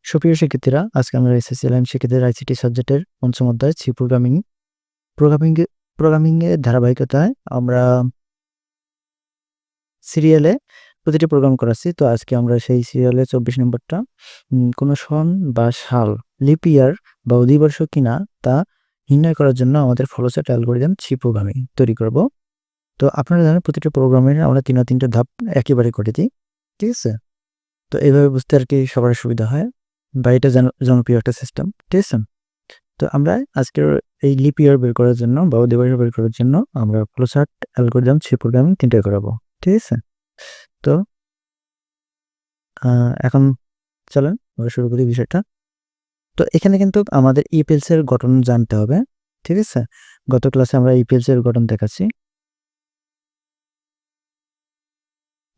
সুপ্রিয় শিক্ষার্থীরা, আজকে আমরা এসএসসি-লাইম শিক্ষার্থীদের আইসিটি সাবজেক্টের পঞ্চম অধ্যায় সি প্রোগ্রামিং এর ধারাবাহিকতায় আমরা সিরিয়ালে প্রতিটি প্রোগ্রাম করাচ্ছি। তো আজকে আমরা সেই সিরিয়ালে 24 নম্বরটা কোনো সন বা সাল, লিপ ইয়ার বা অধিবর্ষ কিনা তা নির্ণয় করার জন্য আমাদের ফ্লোচার্ট অ্যালগরিদম সি প্রোগ্রামিং তৈরি করব। তো আপনারা জানেন প্রতিটি প্রোগ্রামের আমরা 3টা ধাপ একেবারে করে দিই, ঠিক আছে? তো এইভাবে বুঝতে আর কি সবার সুবিধা হয় বা এটা জনপ্রিয় একটা সিস্টেম, ঠিক আছে? তো আমরা আজকের এই লিপ ইয়ার বের করার জন্য বা অধিবর্ষ বের করার জন্য আমরা ফ্লোচার্ট অ্যালগরিদম সি প্রোগ্রামিং 3টা করাবো, ঠিক আছে? তো এখন চলেন আমরা শুরু করি বিষয়টা। তো এখানে কিন্তু আমাদের ইপিএলসি এর গঠন জানতে হবে, ঠিক আছে? গত ক্লাসে আমরা ইপিএলসি এর গঠন দেখাচ্ছি।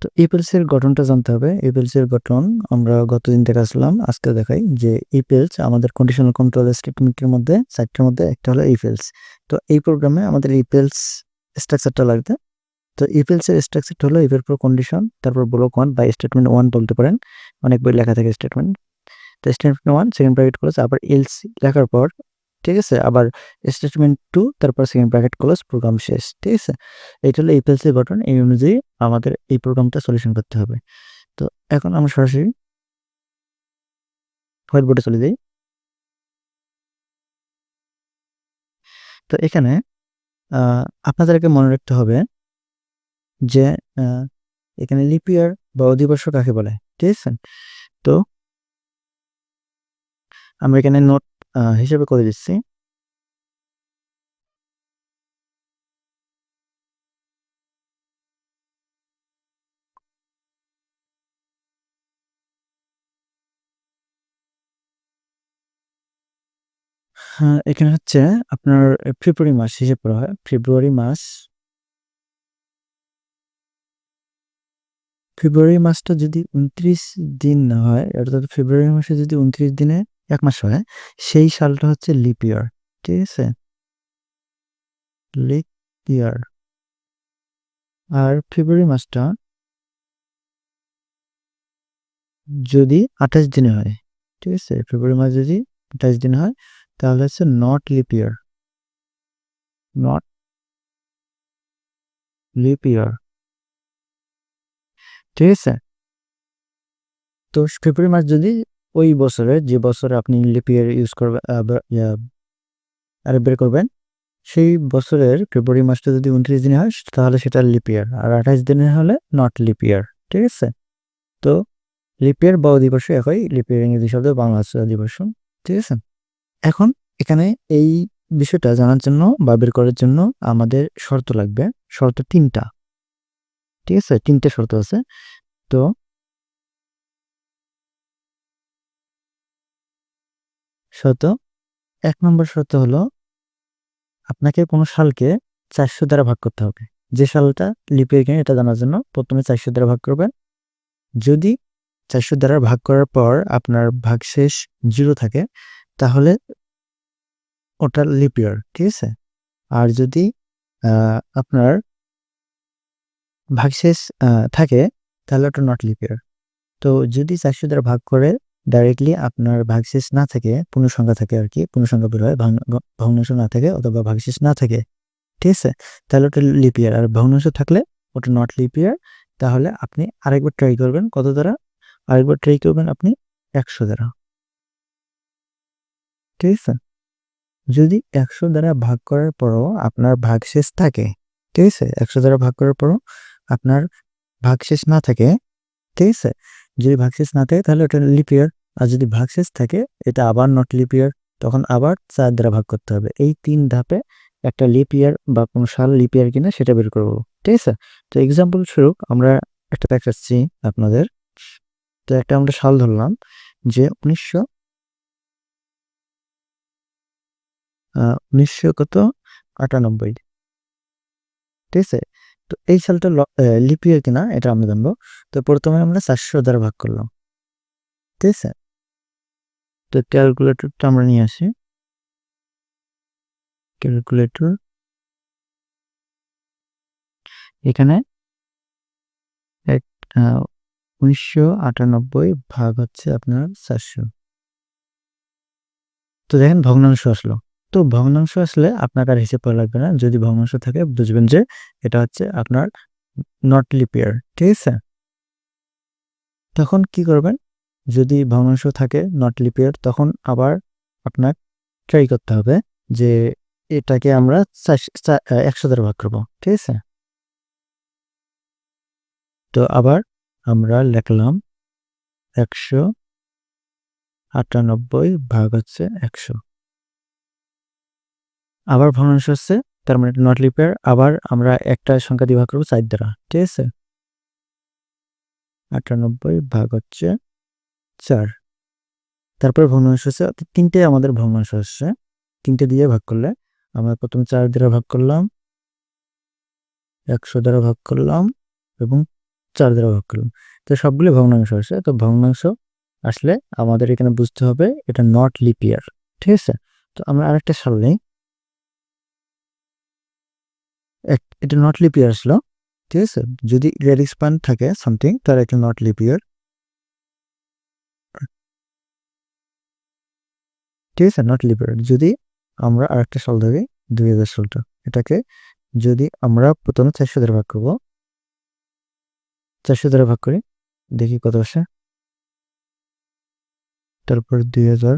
তো ইপিএলসি এর গঠনটা জানতে হবে। ইপিএলসি এর গঠন আমরা গতদিন দেখাচ্ছিলাম, আজকে দেখাই যে ইপিএলস আমাদের কন্ডিশনাল কন্ট্রোল স্টেটমেন্টের মধ্যে 4টার মধ্যে একটা হলো ইপিএলস। তো এই প্রোগ্রামে আমাদের ইপিএলস স্ট্রাকচারটা লাগবে। তো ইপিএলস এর স্ট্রাকচারটা হলো ইফ এর পর কন্ডিশন, তারপর ব্লক 1 বা স্টেটমেন্ট 1 বলতে পারেন। অনেক বই লেখা থাকে স্টেটমেন্ট। তো স্টেটমেন্ট 1 সেকেন্ড ব্র্যাকেট ক্লোজ, আবার এলস লেখার পর, ঠিক আছে, আবার স্টেটমেন্ট 2 তারপর সেকেন্ড ব্র্যাকেট ক্লোজ, প্রোগ্রাম শেষ, ঠিক আছে? এইটা হলো ইপিএলস এর গঠন। এই অনুযায়ী আমাদের এই প্রোগ্রামটা সলিউশন করতে হবে। তো এখন আমরা সরাসরি হোয়াইট বোর্ডে চলে যাই। তো এখানে আপনাদেরকে মনে রাখতে হবে যে এখানে লিপ ইয়ার বা অধিবর্ষ কাকে বলে, ঠিক আছে? তো আমরা এখানে নোট হিসেবে করে দিচ্ছি। হ্যাঁ, এখানে হচ্ছে আপনার ফেব্রুয়ারি মাস হিসেব করা হয়। ফেব্রুয়ারি মাসটা যদি 29 দিন না হয়, অর্থাৎ ফেব্রুয়ারি মাসে যদি 29 দিনে 1 মাস হয়, সেই সালটা হচ্ছে লিপ ইয়ার, ঠিক আছে? লিপ ইয়ার। আর ফেব্রুয়ারি মাসটা যদি 28 দিনে হয়, ঠিক আছে? ফেব্রুয়ারি মাস যদি 28 দিনে হয়, তাহলে হচ্ছে not leap year, not leap year, ঠিক আছে? তো ফেব্রুয়ারি মাস যদি ওই বছরে, যে বছরে আপনি লিপ ইয়ার ইউজ করবেন আর বের করবেন, সেই বছরের ফেব্রুয়ারি মাসটা যদি 29 দিনে হয় তাহলে সেটা লিপ ইয়ার, আর 28 দিনে হলে নট লিপ ইয়ার, ঠিক আছে? তো লিপ ইয়ার বা অধিবর্ষ একই, লিপ ইয়ার ইংরেজি শব্দ, বাংলা হচ্ছে অধিবর্ষ, ঠিক আছে? এখন এখানে এই বিষয়টা জানার জন্য বা বের করার জন্য আমাদের শর্ত লাগবে। শর্ত 3টা, ঠিক আছে? 3টে শর্ত আছে। তো শর্ত 1 নম্বর শর্ত হলো আপনাকে কোনো সালকে 400 দ্বারা ভাগ করতে হবে। যে সালটা লিপ ইয়ার কিনা এটা জানার জন্য প্রথমে 400 দ্বারা ভাগ করবেন। যদি 400 দ্বারা ভাগ করার পর আপনার ভাগশেষ 0 থাকে, তাহলে ওটা লিপ ইয়ার, ঠিক আছে? আর যদি আপনার ভাগশেষ থাকে, তাহলে ওটা নট লিপ ইয়ার। তো যদি 400 দ্বারা ভাগ করে ডাইরেক্টলি আপনার ভাগশেষ না থাকে, পূর্ণসংখ্যা থাকে আর কি, পূর্ণসংখ্যা বের হয়, ভগ্নাংশ না থাকে অথবা ভাগশেষ না থাকে, ঠিক আছে? তাহলে ওটা লিপ ইয়ার। আর ভগ্নাংশ থাকলে ওটা নট লিপ ইয়ার। তাহলে আপনি আরেকবার ট্রাই করবেন, কত দ্বারা? আরেকবার ট্রাই করবেন আপনি 100 দ্বারা, ঠিক আছে? যদি 100 দ্বারা ভাগ করার পরও আপনার ভাগশেষ থাকে, ঠিক আছে? 100 দ্বারা ভাগ করার পরও আপনার ভাগশেষ না থাকে, ঠিক আছে? যদি ভাগশেষ না থাকে তাহলে ওটা লিপ ইয়ার। আর যদি ভাগশেষ থাকে এটা আবার নট লিপ ইয়ার, তখন আবার 4 দ্বারা ভাগ করতে হবে। এই 3 ধাপে একটা লিপ ইয়ার বা কোনো সাল লিপ ইয়ার কিনা সেটা বের করব, ঠিক আছে? তো এক্সাম্পল স্বরূপ আমরা একটা দেখাচ্ছি আপনাদের। তো একটা আমরা সাল ধরলাম যে 1900 কত 98, ঠিক আছে? তো এই সালটা লিপ ইয়ার কিনা এটা আমরা জানবো। তো প্রথমে আমরা 400 দ্বারা ভাগ করলাম, ঠিক আছে? তো ক্যালকুলেটরটা আমরা নিয়ে আসি। ক্যালকুলেটর এখানে 1998 ভাগ হচ্ছে আপনার 400, তো দেখেন ভগ্নাংশ আসলো। তো ভগ্নাংশ আসলে আপনার আর হিসেব করা লাগবে না। যদি ভগ্নাংশ থাকে বুঝবেন যে এটা হচ্ছে আপনার নট লিপ ইয়ার। ঠিক আছে? তখন কি করবেন? যদি ভগ্নাংশ থাকে নট লিপ ইয়ার তখন আবার আপনার ট্রাই করতে হবে যে এটাকে আমরা ১০০ দ্বারা ভাগ করব। ঠিক আছে? তো আবার আমরা লিখলাম ১৯৮ ভাগ হচ্ছে ১০০। আবার ভগ্নাংশ হচ্ছে তার মানে নট লিপ ইয়ার আবার আমরা একটা সংখ্যা দিয়ে ভাগ করব ৪ দ্বারা। ঠিক আছে? ৯৮ ভাগ হচ্ছে ৪। তারপরে ভগ্নাংশ হচ্ছে ৩টে আমাদের ভগ্নাংশ আসছে। ৩টে দিয়ে ভাগ করলে আমরা প্রথমে ৪ দ্বারা ভাগ করলাম, ১০০ দ্বারা ভাগ করলাম এবং ৪ দ্বারা ভাগ করলাম। তো সবগুলো ভগ্নাংশ আসে। তো ভগ্নাংশ আসলে আমাদের এখানে বুঝতে হবে এটা নট লিপ ইয়ার। ঠিক আছে? তো আমরা আরেকটা সাল নেই। এটা নট লিপ ইয়ার আসলো। ঠিক আছে? যদি রেড স্পান থাকে সামথিং তাহলে এটা নট লিপ ইয়ার। ঠিক আছে? নট লিপ ইয়ার। যদি আমরা আরেকটা সাল ধরি ২০০০ সালটা। এটাকে যদি আমরা প্রথমে ৪০০ দ্বারা ভাগ করব, ৪০০ দ্বারা ভাগ করি, দেখি কত আসে। তারপর ২০০০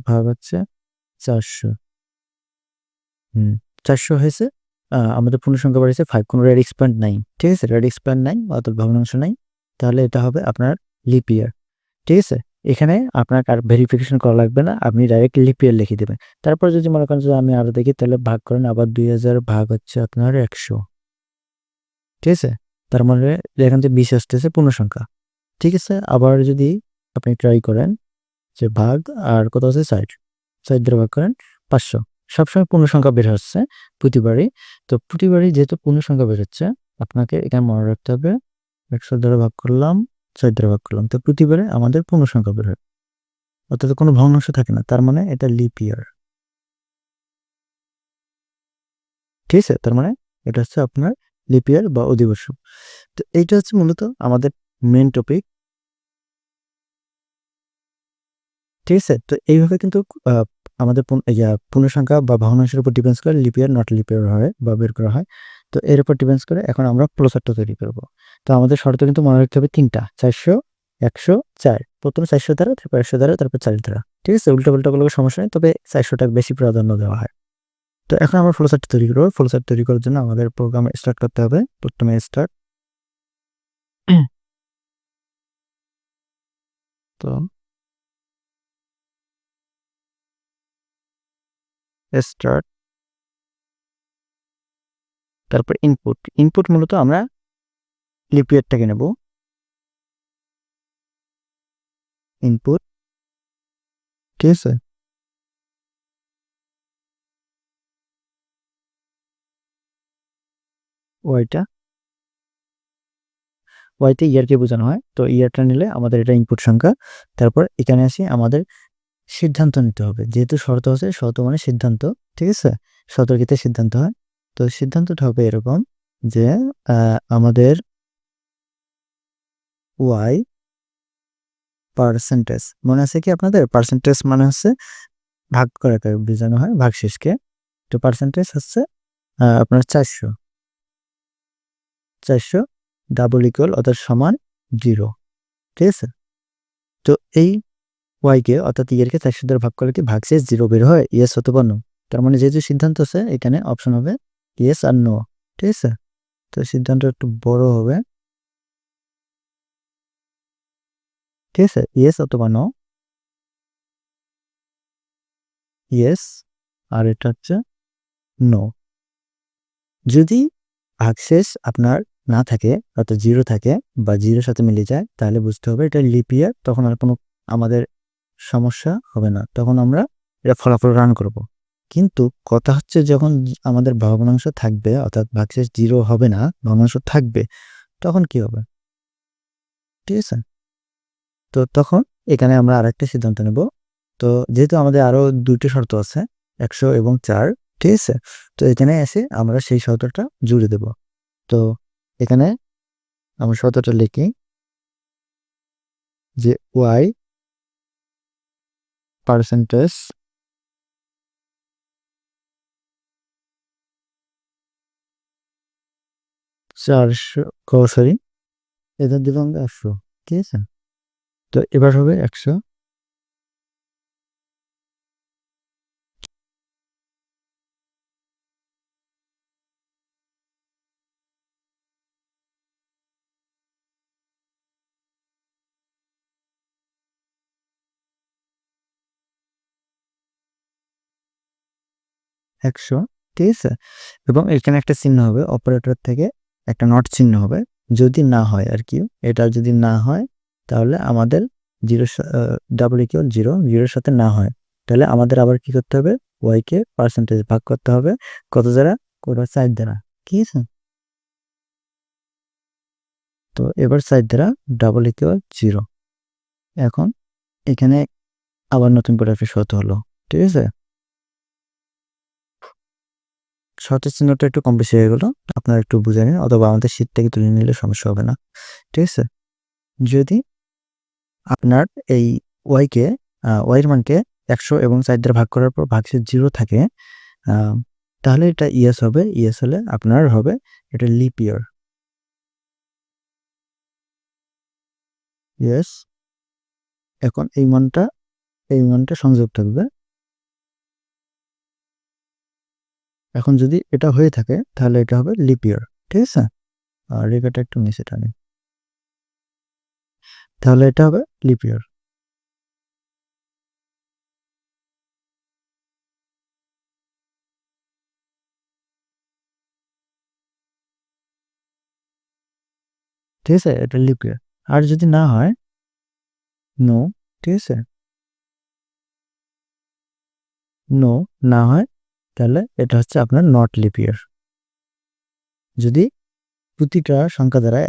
ভাগ হচ্ছে ৪০০। ৪০০ হয়েছে। আমাদের পূর্ণসংখ্যা বাড়িয়েছে ৫, কোনো রেড এক্সপ্যান্ড নাই। ঠিক আছে? রেড এক্সপ্যান্ড নাই অর্থাৎ ভগ্নাংশ নাই। তাহলে এটা হবে আপনার লিপ ইয়ার। ঠিক আছে? এখানে আপনার আর ভেরিফিকেশন করা লাগবে না। আপনি ডাইরেক্ট লিপ ইয়ার লিখে দিবেন। তারপর যদি মনে করেন যে আমি আরো দেখি তাহলে ভাগ করেন আবার ২০০০ ভাগ হচ্ছে আপনার ১০০। ঠিক আছে? তার মানে এখান থেকে ২০ আসতেছে পূর্ণসংখ্যা। ঠিক আছে? আবার যদি আপনি ট্রাই করেন যে ভাগ আর কত আছে ৬০। ৬০ দ্বারা ভাগ করেন ৫০০। সবসময় পূর্ণসংখ্যা বের হচ্ছে প্রতিবারই। তো প্রতিবারই যেহেতু পূর্ণসংখ্যা বের হচ্ছে আপনাকে এখানে মনে রাখতে হবে ১০০ দ্বারা ভাগ করলাম, ৬০ দ্বারা ভাগ করলাম। তো প্রতিবারে আমাদের পূর্ণসংখ্যা বের হয়। অর্থাৎ কোনো ভগ্নাংশ থাকে না। তার মানে এটা লিপ ইয়ার। ঠিক আছে? তার মানে এটা হচ্ছে আপনার লিপ ইয়ার বা অধিবর্ষ। তো এইটা হচ্ছে মূলত আমাদের মেইন টপিক। ঠিক আছে? তো এইভাবে কিন্তু আ আমাদের পূর্ণসংখ্যা বা ভগ্নাংশের উপর ডিপেন্ডস করে লিপ ইয়ার, নট লিপ ইয়ার হয় বা বের করা হয়। তো এর উপর ডিপেন্ডস করে এখন আমরা ফ্লোচার্টটা তৈরি করব। তো আমাদের শর্ত কিন্তু মনে রাখতে হবে ৩ টা ৪০০, ১০০, ৪। প্রথমে ৪০০ দ্বারা, তারপর ১০০ দ্বারা, তারপর ৪ দ্বারা। ঠিক আছে? উল্টা-পাল্টা করলে সমস্যা নেই। তবে ৪০০ টাকে বেশি প্রাধান্য দেওয়া হয়। তো এখন আমরা ফ্লোচার্ট তৈরি করব। ফ্লোচার্ট তৈরি করার জন্য আমাদের প্রোগ্রাম স্টার্ট করতে হবে। প্রথমে স্টার্ট। তো স্টার্ট তারপর ইনপুট। ইনপুট মূলত আমরা লিপ ইয়ারটাকে নেব। ইনপুট। ঠিক আছে? ওয়াইটা ওয়াইতে ইয়ারকে বোঝানো হয়। তো ইয়ারটা নিলে আমাদের এটা ইনপুট সংখ্যা। তারপর এখানে আসি আমাদের সিদ্ধান্ত নিতে হবে। যেহেতু শর্ত আছে, শর্ত মানে সিদ্ধান্ত। ঠিক আছে? শর্তের ক্ষেত্রে সিদ্ধান্ত হয়। তো সিদ্ধান্তটা হবে এরকম যে আমাদের ওয়াই পার্সেন্টেজ মনে আছে কি আপনাদের? পার্সেন্টেজ মানে হচ্ছে ভাগ করাকে বোঝানো হয় ভাগশেষকে। তো পার্সেন্টেজ হচ্ছে আপনার ৪০০। ৪০০ ডাবল ইকুয়াল অর্থাৎ সমান 0। ঠিক আছে? তো এই ওয়াইকে অর্থাৎ ইয়ারকে ৪০০ দ্বারা ভাগ করলে কি ভাগশেষ 0 বের হয়? ইয়েস অথবা নো। তার মানে যেহেতু সিদ্ধান্ত আছে এখানে অপশন হবে ইয়েস আর নো। ঠিক আছে? তো সিদ্ধান্ত একটু বড় হবে। ঠিক আছে? ইয়েস অথবা নো। ইয়েস আর এটা হচ্ছে নো। যদি ভাগশেষ আপনার না থাকে অর্থাৎ 0 থাকে বা 0 এর সাথে মিলে যায় তাহলে বুঝতে হবে এটা লিপ ইয়ার। তখন আর কোনো আমাদের সমস্যা হবে না। তখন আমরা এটা ফলাফল রান করব। কিন্তু কথা হচ্ছে যখন আমাদের ভগ্নাংশ থাকবে অর্থাৎ ভাগশেষ 0 হবে না, ভগ্নাংশ থাকবে, তখন কি হবে? ঠিক আছে? তো তখন এখানে আমরা আরেকটা সিদ্ধান্ত নেব। তো যেহেতু আমাদের আরো ২ টি শর্ত আছে ১০০ এবং ৪, ঠিক আছে? তো এখানে এসে আমরা সেই শর্তটা জুড়ে দেব। তো এখানে আমরা শর্তটা লিখি যে ওয়াই পার্সেন্টেজ চারশো সরি এটা দিলাম 100, ঠিক আছে। তো এবার হবে 100 100, ঠিক আছে। এবং এখানে একটা চিহ্ন হবে অপারেটর থেকে একটা নট চিহ্ন হবে, যদি না হয় আর কি, এটা যদি না হয় তাহলে আমাদের জিরো ডাবল ইকুয়াল জিরো, জিরোর সাথে না হয় তাহলে আমাদের আবার কি করতে হবে, ওয়াইকে পার্সেন্টেজ ভাগ করতে হবে কত দ্বারা, কোটা 4 দ্বারা, ঠিক আছে। তো এবার 4 দ্বারা ডাবল ইকুয়াল জিরো। এখন এখানে আবার নতুন করে একটা শর্ত হলো, ঠিক আছে। শর্তের চিহ্নটা একটু কম বেশি হয়ে গেল, আপনারা একটু বুঝে নিন, অথবা আমাদের শীট থেকে তুলে নিলে সমস্যা হবে না, ঠিক আছে। যদি আপনার এই ওয়াইকে ওয়াইয়ের মানকে 100 এবং 4 দ্বারা ভাগ করার পর ভাগশেষ 0 থাকে, তাহলে এটা ইয়েস হবে। ইয়েস হলে আপনার হবে এটা লিপ ইয়ার। ইয়েস। এখন এই মানটা সংযোগ থাকবে। এখন যদি এটা হয়ে থাকে তাহলে এটা হবে লিপ ইয়ার, ঠিক আছে। আর রেখাটা একটু নিচে টানি, তাহলে এটা হবে লিপ ইয়ার। ঠিক আছে, এটা লিপ ইয়ার। আর যদি না হয় নো, ঠিক আছে, নো না হয় তাহলে এটা হচ্ছে আপনার নট লিপ ইয়ার। যদি প্রতিটা সংখ্যা দ্বারা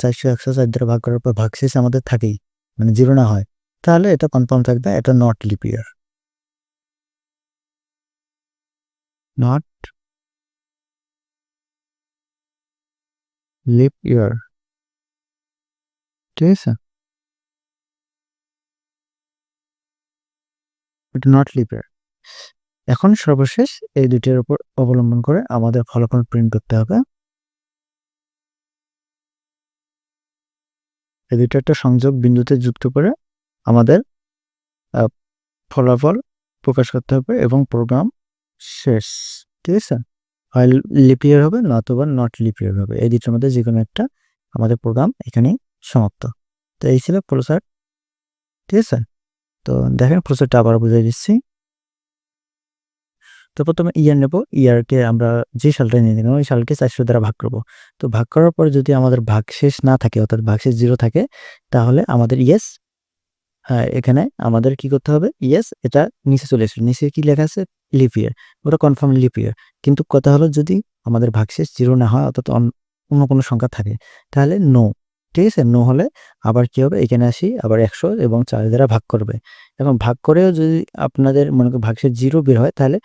400 100 4 দ্বারা ভাগ করার পর ভাগশেষ আমাদের থাকেই, মানে 0 না হয়, তাহলে এটা কনফার্ম থাকবে এটা not leap year. Not leap year, ঠিক আছে, এটা নট লিপ ইয়ার। এখন সর্বশেষ এই দুইটার উপর অবলম্বন করে আমাদের ফলাফল প্রিন্ট করতে হবে। এই দুইটা একটা সংযোগ বিন্দুতে যুক্ত করে আমাদের ফলাফল প্রকাশ করতে হবে এবং প্রোগ্রাম শেষ, ঠিক আছে। হয় লিপ ইয়ার হবে নতুবা নট লিপ ইয়ার হবে, এই দুটোর মধ্যে যে কোনো একটা আমাদের প্রোগ্রাম এখানেই সমাপ্ত। তো এই ছিল প্রসার, ঠিক আছে। তো দেখেন প্রসারটা আবার বুঝিয়ে দিচ্ছি। তো প্রথমে ইয়ার নেব, ইয়ারকে আমরা যে সালটা নিয়ে নিলাম ওই সালকে 400 দ্বারা ভাগ করব। তো ভাগ করার পরে যদি আমাদের ভাগশেষ না থাকে অর্থাৎ ভাগশেষ 0 থাকে তাহলে আমাদের ইয়েস, এখানে আমাদের কি করতে হবে, ইয়েস এটা নিচে চলে আসবে, নিচে কি লেখা আছে লিপ ইয়ার, ওটা কনফার্ম লিপ ইয়ার। কিন্তু কথা হলো যদি আমাদের ভাগশেষ 0 না হয় অর্থাৎ অন্য কোনো সংখ্যা থাকে তাহলে নো, ঠিক আছে। নো হলে আবার কি হবে, এখানে আসি আবার 100 এবং 4 দ্বারা ভাগ করবে। এখন ভাগ করেও যদি আপনাদের মনে করেন ভাগশেষ 0 বের হয় তাহলে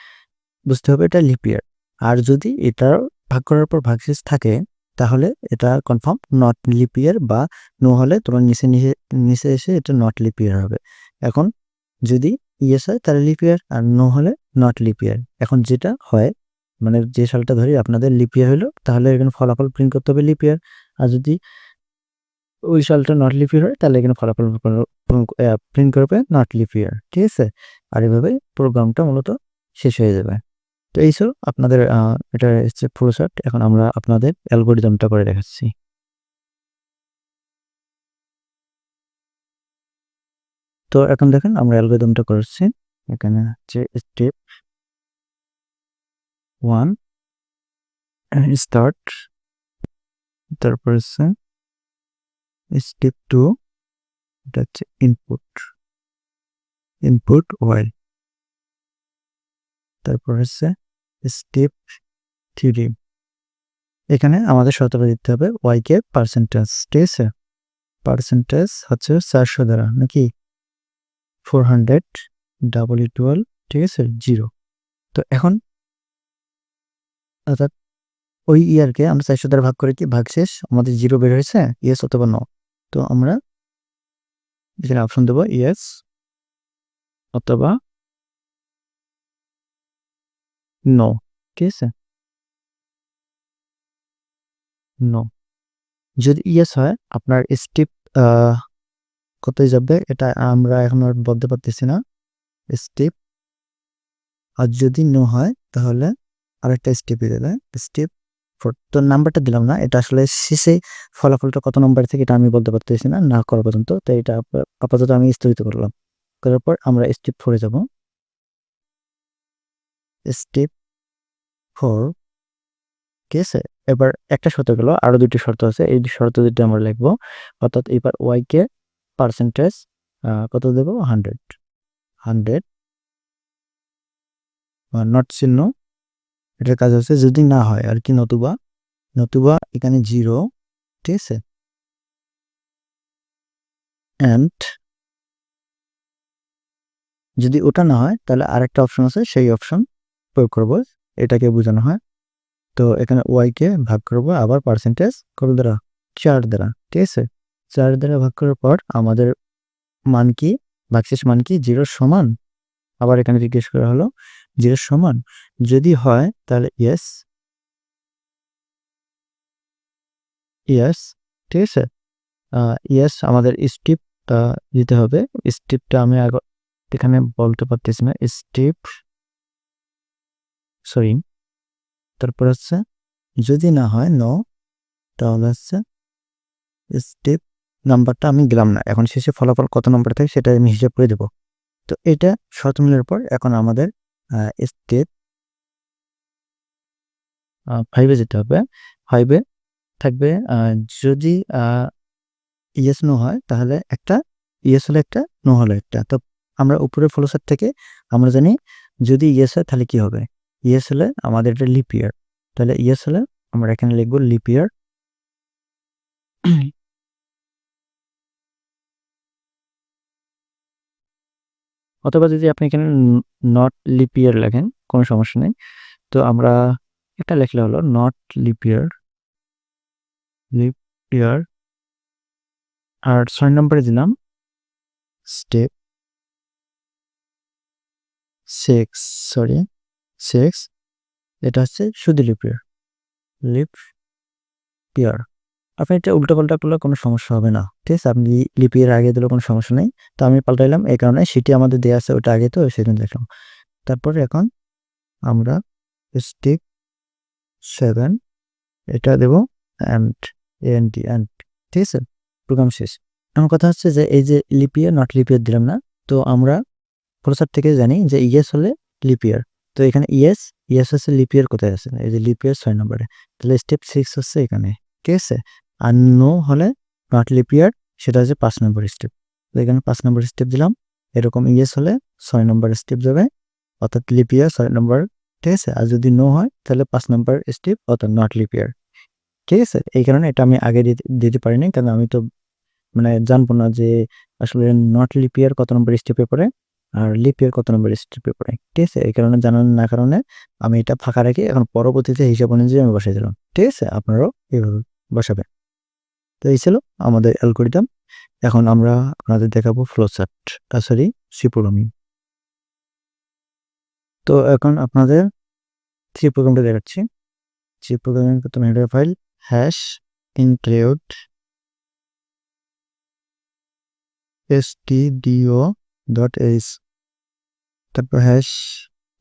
বুঝতে হবে এটা লিপ ইয়ার। আর যদি এটার ভাগ করার পর ভাগশেষ থাকে তাহলে এটা কনফার্ম নট লিপ ইয়ার, বা নো হলে তোমার নিচে নিচে নিচে এসে এটা নট লিপ ইয়ার হবে। এখন যদি ইয়েস হয় তাহলে লিপ ইয়ার, আর নো হলে নট লিপ ইয়ার। এখন যেটা হয় মানে যে সালটা ধরি আপনাদের লিপ ইয়ার হলো তাহলে এখানে ফলাফল প্রিন্ট করতে হবে লিপ ইয়ার। আর যদি ওই সালটা নট লিপ ইয়ার হয় তাহলে এখানে ফলাফল প্রিন্ট করবে নট লিপ ইয়ার, ঠিক আছে। আর এভাবে প্রোগ্রামটা মূলত শেষ হয়ে যাবে। তো এই ছিল আপনাদের এটা হচ্ছে প্রসার। এখন আমরা আপনাদের অ্যালগরিদমটা করে দেখাচ্ছি। তো এখন দেখেন আমরা অ্যালগরিদমটা করছি। এখানে হচ্ছে স্টেপ 1 স্টার্ট, তারপর হচ্ছে স্টেপ 2 এটা হচ্ছে ইনপুট ওয়াইল, তারপর হচ্ছে স্টেপ 3 এখানে আমাদের শতকরা দিতে হবে ওয়াইকে পার্সেন্টেজ, ঠিক আছে। পার্সেন্টেজ হচ্ছে 400 দ্বারা নাকি 400 ডাবল ইকুয়াল, ঠিক আছে, 0। তো এখন অর্থাৎ ওই ইয়ারকে আমরা 400 দ্বারা ভাগ করেছি, ভাগশেষ আমাদের 0 বের হয়েছে, ইয়েস অথবা নো। তো আমরা এখানে অপশন দেবো ইয়েস অথবা নো। ঠিক আছে, নো। যদি ইয়েস হয় আপনার স্টেপ কোথায় যাবে এটা আমরা এখন আর বলতে পারতেছি না স্টেপ। আর যদি নো হয় তাহলে আরেকটা স্টেপে দেবে স্টেপ 4। তো নাম্বারটা দিলাম না, এটা আসলে শেষে ফলাফলটা কত নম্বর থেকে এটা আমি বলতে পারতেছি না না করা পর্যন্ত। তো এটা আপাতত আমি স্থগিত করলাম। করার পর আমরা স্টেপ 4-এ যাব। স্টেপ 4, ঠিক আছে। এবার একটা শর্ত গেল, আরো দুটি শর্ত আছে, এই শর্ত দুটি আমরা লিখবো। অর্থাৎ এবার ওয়াই কে পার্সেন্টেজ কত দেবো 100 নট চিহ্ন। এটার কাজ হচ্ছে যদি না হয় আর কি, নতুবা এখানে 0, ঠিক আছে। অ্যান্ড যদি ওটা না হয় তাহলে আরেকটা অপশন আছে, সেই অপশন প্রয়োগ করবো, এটাকে বোঝানো হয়। তো এখানে ওয়াই কে ভাগ করবো আবার পার্সেন্টেজ কত দ্বারা 4 দ্বারা, ঠিক আছে। 4 দ্বারা ভাগ করার পর আমাদের মান কি, ভাগশেষ মান কি 0 সমান। আবার এখানে জিজ্ঞেস করা হলো 0 সমান যদি হয় তাহলে ইয়েস, ঠিক আছে। ইয়েস আমাদের স্টেপ দিতে হবে। স্টেপটা আমি আগে এখানে বলতে পারতেছি না, স্টেপ সরি। তারপর হচ্ছে যদি না হয় নো, তাহলে হচ্ছে স্টেপ নাম্বারটা আমি দিলাম না, এখন শেষে ফলাফল কত নম্বর থাকে সেটা আমি হিসাব করে দেবো। তো এটা শর্ত মিলের পর এখন আমাদের স্টেপ 5-এ যেতে হবে। 5-এ থাকবে যদি ইয়েস নো হয় তাহলে একটা, ইয়েস হলে একটা, নো হলে একটা। তো আমরা উপরের ফ্লোচার্ট থেকে আমরা জানি যদি ইয়েস হয় তাহলে কি হবে। ইয়েস হলে আমাদের এটা লিপ ইয়ার, তাহলে ইয়েস হলে আমরা এখানে লিখবো লিপ ইয়ার। অথবা যদি আপনি এখানে নট লিপ ইয়ার লেখেন কোনো সমস্যা নেই। তো আমরা এটা লিখলে হলো নট লিপ ইয়ার, আর 6 নম্বরে দিলাম স্টেপ 6, এটা হচ্ছে শুধু লিপ ইয়ার। আপনি এটা উল্টাপাল্টা করলে কোনো সমস্যা হবে না, ঠিক আছে। আপনি লিপ ইয়ার আগে দিলে কোনো সমস্যা নেই। তো আমি পাল্টাইলাম এই কারণে সেটি আমাদের দেওয়া আছে ওটা আগে, তো সেদিন দেখলাম। তারপরে এখন আমরা স্টেপ 7 এটা দেবো অ্যান্ড অ্যান্ড, ঠিক আছে। প্রোগ্রাম শেষ। আমার কথা হচ্ছে যে এই যে লিপ ইয়ার নট লিপ ইয়ার দিলাম না, তো আমরা প্রসার থেকে জানি যে ইয়েস হলে লিপ ইয়ার। তো এখানে ইয়েস হচ্ছে লিপ ইয়ার কোথায় আছে, এই যে লিপ ইয়ার 6 নম্বরে, তাহলে স্টেপ 6 হচ্ছে এখানে, ঠিক আছে। আর নো হলে নট লিপ ইয়ার, সেটা হচ্ছে 5 নম্বর স্টেপ। তো এখানে 5 নম্বর স্টেপ দিলাম। এরকম ইয়েস হলে 6 নম্বর স্টেপ যাবে, অর্থাৎ লিপ ইয়ার 6 নম্বর, ঠিক আছে। আর যদি নো হয় তাহলে 5 নম্বর স্টেপ, অর্থাৎ নট লিপ ইয়ার, ঠিক আছে। এই কারণে এটা আমি আগে দিতে পারিনি, কারণ আমি তো মানে জানবো না যে আসলে নট লিপ ইয়ার কত নম্বর স্টেপে পড়ে আর লিপ ইয়ার কত নম্বর স্টেপে পড়ে, ঠিক আছে। এই কারণে জানার না কারণে আমি এটা ফাঁকা রাখি, এখন পরবর্তীতে হিসাব অনুযায়ী আমি বসাই দিলাম, ঠিক আছে। আপনারাও এইভাবে বসাবেন। তো এই ছিল আমাদের অ্যালগরিদম। এখন আমরা আপনাদের দেখাবো ফ্লোচার্ট, সরি সি প্রোগ্রামিং। তো এখন আপনাদের সি প্রোগ্রামটা দেখাচ্ছি। সি প্রোগ্রামিং প্রথমে header file hash include stdio.h, তারপর হ্যাশ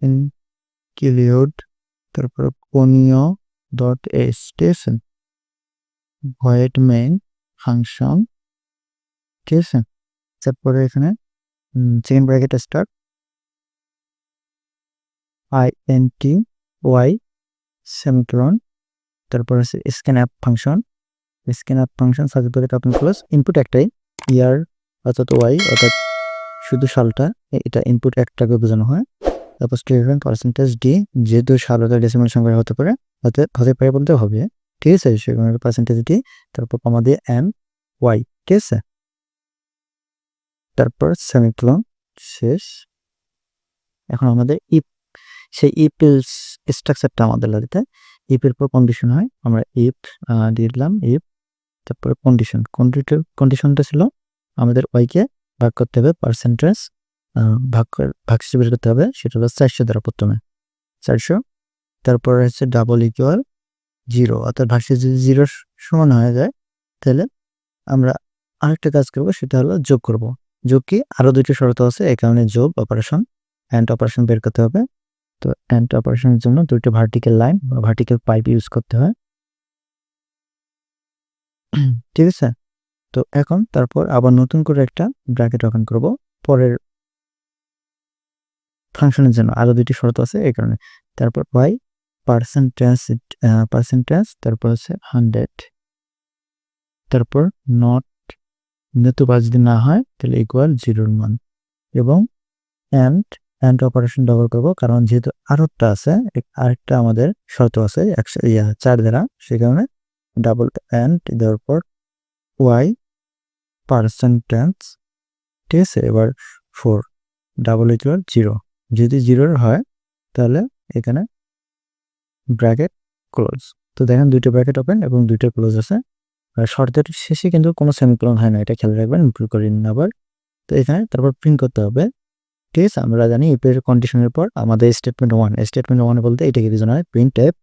ইনক্লুড, তারপর conio.h, ঠিক আছে। ভয়েড মেইন ফাংশন, ঠিক আছে। তারপরে এখানে second bracket start int y semicolon, তারপর আছে scan app function search bracket open close. Input একটাই ইয়ার অর্থাৎ ওয়াই, অর্থাৎ শুধু সালটা, এটা ইনপুট একটাকে বোঝানো হয়। তারপর স্টুডেন্ট পার্সেন্টেজ ডি, যেহেতু সাল হতে ডেসিমাল সংখ্যা হতে পারে বলতে হবে, ঠিক আছে। সেখানে পার্সেন্টেজ ডি, তারপর কমা দিয়ে এন ওয়াই, ঠিক আছে। তারপর সেমিকোলন শেষ। এখন আমাদের ইফ, সেই ইফ এলস স্ট্রাকচারটা আমাদের লাগতে, ইফের পর কন্ডিশন হয়, আমরা ইফ দিয়ে দিলাম ইফ, তারপরে কন্ডিশনটা ছিল আমাদের ওয়াইকে ভাগ করতে হবে পার্সেন্টেজ, ভাগশেষ বের করতে হবে, সেটা হলো 400 দ্বারা প্রথমে 400। তারপর হচ্ছে ডাবল ইকুয়াল 0, অর্থাৎ ভাগশেষ যদি 0 সমান হয়ে যায় তাহলে আমরা আরেকটা কাজ করব, সেটা হলো যোগ করব। যোগ কি, আরো দুইটা শর্ত আছে, এই কারণে যোগ অপারেশন, অ্যান্ড অপারেশন বের করতে হবে। তো অ্যান্ড অপারেশনের জন্য দুইটা ভার্টিক্যাল লাইন বা ভার্টিক্যাল পাইপ ইউজ করতে হয়। ঠিক আছে, তো এখন তারপর আবার নতুন করে একটা ব্র্যাকেট ওপেন করব পরের ফাংশনের জন্য, আরো দুইটি শর্ত আছে এই কারণে। তারপর y পার্সেন্টেজ, তারপর হচ্ছে 100, তারপর নট, নতুবা যদি না হয় তাহলে ইকুয়াল 0 মান, এবং অ্যান্ড অপারেশন ব্যবহার করব, কারণ যেহেতু আরেকটা আছে, আরেকটা আমাদের শর্ত আছে 4 দ্বারা, সেই কারণে ডাবল অ্যান্ড দেওয়ার পর y পার্সেন্টেজ, ঠিক আছে, এবার 4 ডাবল ইকুয়াল 0, যদি 0 হয় তাহলে এখানে ব্র্যাকেট ক্লোজ। তো দেখেন দুইটা ব্র্যাকেট ওপেন এবং দুইটা ক্লোজ আছে, আর শর্তের শেষে কিন্তু কোনো সেমিকোলন হয় না, এটা খেয়াল রাখবেন, ভুল করেন না আবার। তো এখানে তারপর প্রিন্ট করতে হবে, ঠিক আছে। আমরা জানি ইফ এর কন্ডিশনের পর আমাদের স্টেটমেন্ট 1 বলতে এটাকে বোঝানো হয় প্রিন্ট এফ,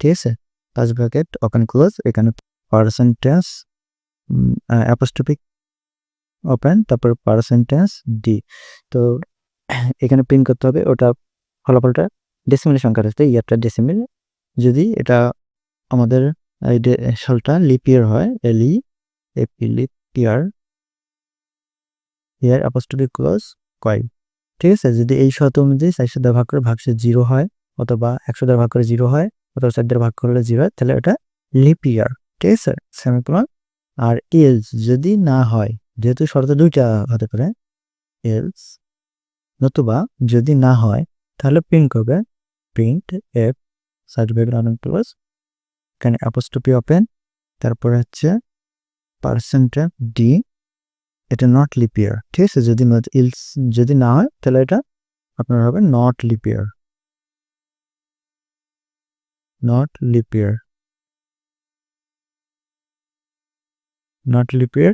ঠিক আছে, পাঁচ ব্র্যাকেট ওপেন ক্লোজ, এখানে পার্সেন্টেজ অ্যাপোস্ট্রোফিক ওপেন, তারপর পার্সেন্টেজ ডি। তো এখানে প্রিন্ট করতে হবে ওটা ফলাফলটা ডেসিমেলের সংখ্যা আছে, ইয়ারটা ডেসিমেল, যদি এটা আমাদের এই সালটা লিপ ইয়ার হয়, এলই এপি লিপ ইয়ার, ইয়ার অ্যাপোস্ট্রোফিক ক্লোজ কয়, ঠিক আছে। যদি এই শর্ত অনুযায়ী 400 দ্বারা ভাগ করে ভাগশেষ 0 হয়, অথবা 100 দ্বারা ভাগ করে 0 হয়, অথবা 4 দ্বারা ভাগ করলে 0 হয়, তাহলে এটা লিপ ইয়ার, ঠিক আছে, সেমিকোলন। আর এলস যদি না হয়, যেহেতু শর্ত দুইটা হতে পারে, এলস নতুবা যদি না হয় তাহলে প্রিন্ট করবে print f certificate running close, এখানে অ্যাপোস্ট্রোফি ওপেন, তারপর হচ্ছে পার্সেন্টেজ ডি, এটা নট লিপ ইয়ার, ঠিক আছে। যদি না হয় তাহলে এটা আপনার হবে not leap year, not leap year, not leap year,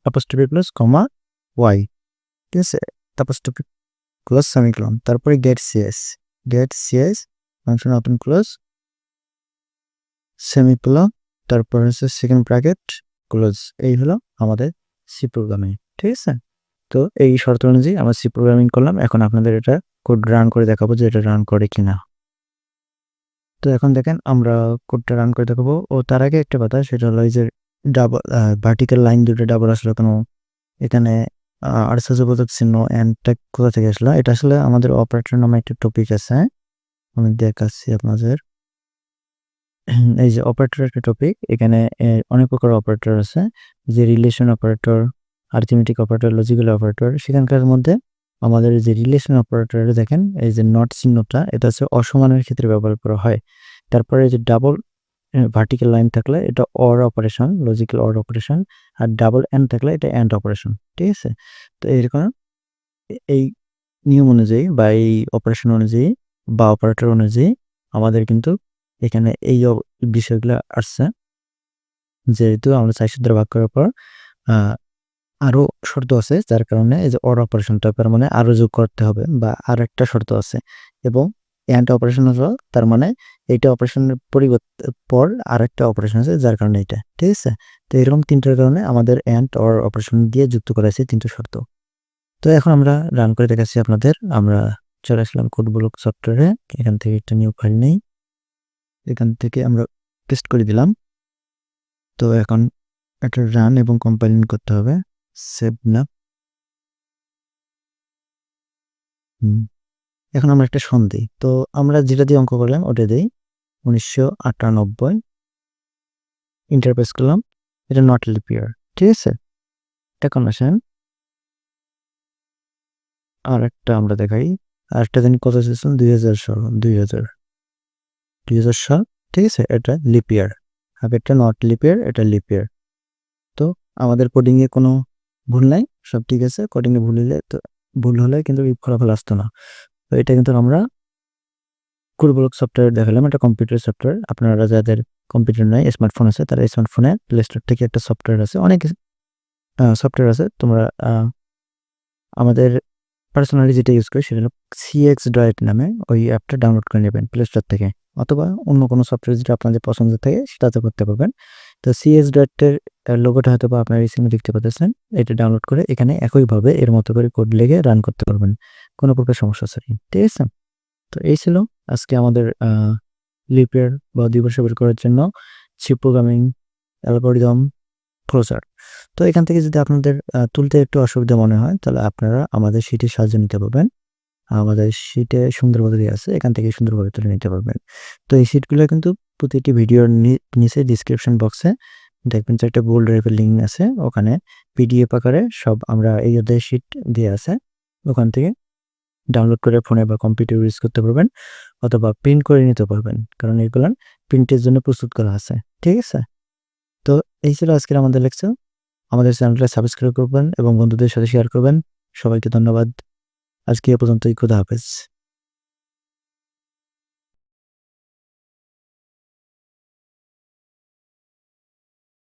apostrophe plus comma y, ঠিক আছে, অ্যাপোস্ট্রোফি ক্লোজ সেমিকোলন, তারপরে get CS function open close semicolon, তারপর হচ্ছে সেকেন্ড ব্র্যাকেট ক্লোজ। এই হলো আমাদের সি প্রোগ্রামিং, ঠিক আছে। তো এই শর্ত অনুযায়ী আমরা সি প্রোগ্রামিং করলাম, এখন আপনাদের এটা কোড রান করে দেখাবো যে এটা রান করে কিনা। তো এখন দেখেন আমরা কোডটা রান করে দেখাবো, ও তার আগে একটা কথা, সেটা হলো এই যে ডাবল ভার্টিক্যাল লাইন দুটো ডাবল আসলো কেন, এখানে আর্থবোধক চিহ্ন এন্ডটা কোথা থেকে আসলো, এটা আসলে আমাদের অপারেটর নামে একটা টপিক আছে, আমি দেখাচ্ছি আপনাদের। এই যে অপারেটর একটা টপিক, এখানে অনেক প্রকার অপারেটর আছে, যে relation operator, arithmetic operator, logical operator. সেখানকার মধ্যে আমাদের যে রিলেশন অপারেটর দেখেন, এই যে নট চিহ্নটা, এটা হচ্ছে অসমানের ক্ষেত্রে ব্যবহার করা হয়। তারপরে এই যে ডাবল ভার্টিক্যাল লাইন থাকলে এটা or operation, logical or operation, আর ডাবল এন্ড থাকলে এটা এন্ড অপারেশন, ঠিক আছে। তো এরকম এই নিয়ম অনুযায়ী বা এই অপারেশন অনুযায়ী বা অপারেটর অনুযায়ী আমাদের কিন্তু এখানে এই বিষয়গুলো আসছে, যেহেতু আমরা 400 দ্বারা ভাগ করার পর আরো শর্ত আছে, যার কারণে এই যে অর অপারেশনটা তার মানে আরো যোগ করতে হবে, বা আর একটা শর্ত আছে, এবং এন্ড অপারেশন হলো তার মানে এইটা অপারেশনের পরিবর্তে পর আর একটা অপারেশন আছে, যার কারণে এটা, ঠিক আছে। তো এরকম তিনটার কারণে আমাদের এন্ড অর অপারেশন দিয়ে যুক্ত করা আছে তিনটা শর্ত। তো এখন আমরা রান করে দেখাচ্ছি আপনাদের, আমরা চলে আসলাম কোডব্লক সফটওয়্যারে, এখান থেকে একটা নিউ ফাইল নেই, এখান থেকে আমরা পেস্ট করে দিলাম। তো এখন একটা রান এবং কম্পাইলিং করতে হবে, সেভ না। এখন আমরা একটা সন দিই, তো আমরা যেটা দিয়ে অঙ্ক করলাম ওটা দিই 1998, ইন্টারপ্রেস করলাম, এটা নট লিপ ইয়ার, ঠিক আছে। এখন আসেন আর একটা আমরা দেখাই, আর একটা দিন কত চেয়েছিলাম 2000 সাল, 2000 সাল, ঠিক আছে, এটা লিপ ইয়ার, আর এটা নট লিপ ইয়ার, এটা লিপ ইয়ার। তো আমাদের কোডিংয়ে কোনো ভুল নাই, সব ঠিক আছে। কোডিংয়ে ভুল হলে কিন্তু এই ফলাফল আসতো না। তো এটা কিন্তু আমরা কোডব্লক সফটওয়্যার দেখালাম, এটা কম্পিউটার সফটওয়্যার। আপনারা যাদের কম্পিউটার নাই, স্মার্টফোন আছে, তারা স্মার্টফোনে প্লে স্টোর থেকে একটা সফটওয়্যার আছে, অনেক সফটওয়্যার আছে, তোমরা আমাদের পার্সোনালি যেটা ইউজ করি সেটা হলো CX Droid নামে ওই অ্যাপটা ডাউনলোড করে নেবেন প্লে স্টোর থেকে, অথবা অন্য কোনো সফটওয়্যার যেটা আপনাদের পছন্দ থাকে সেটাতে করতে পারবেন। তো CX Droid এর লোগোটা হয়তোবা আপনার স্ক্রিনে দেখতে পাচ্ছেন। এটা ডাউনলোড করে এখানে একইভাবে এর মতো করে কোড লিখে রান করতে পারবেন কোনো প্রকার সমস্যা ছাড়াই। ঠিক আছে? তো এই ছিল আজকে আমাদের লিপ ইয়ার বা দিবস বের করার জন্য সি প্রোগ্রামিং অ্যালগরিদম ফ্লোচার্ট। তো এখান থেকে যদি আপনাদের তুলতে একটু অসুবিধা মনে হয় তাহলে আপনারা আমাদের শিটের সাহায্য নিতে পারবেন। আমাদের শিটে সুন্দরভাবে দেওয়া আছে, এখান থেকে সুন্দরভাবে তুলে নিতে পারবেন। তো এই শিটগুলো কিন্তু প্রতিটি ভিডিওর নিচে ডিসক্রিপশন বক্সে দেখবেন যে একটা গুগল ড্রাইভের লিঙ্ক আছে, ওখানে পিডিএফ আকারে সব আমরা এই অধ্যায়ের শিট দেওয়া আছে, ওখান থেকে ডাউনলোড করে ফোনে বা কম্পিউটার ইউজ করতে পারবেন, অথবা প্রিন্ট করে নিতে পারবেন, কারণ এগুলো প্রিন্টের জন্য প্রস্তুত করা আছে। ঠিক আছে? তো এই ছিল আজকের আমাদের লেকচার। আমাদের চ্যানেলটা সাবস্ক্রাইব করবেন এবং বন্ধুদের সাথে শেয়ার করবেন। সবাইকে ধন্যবাদ। আজকে এ পর্যন্তই। খোদা হাফেজ।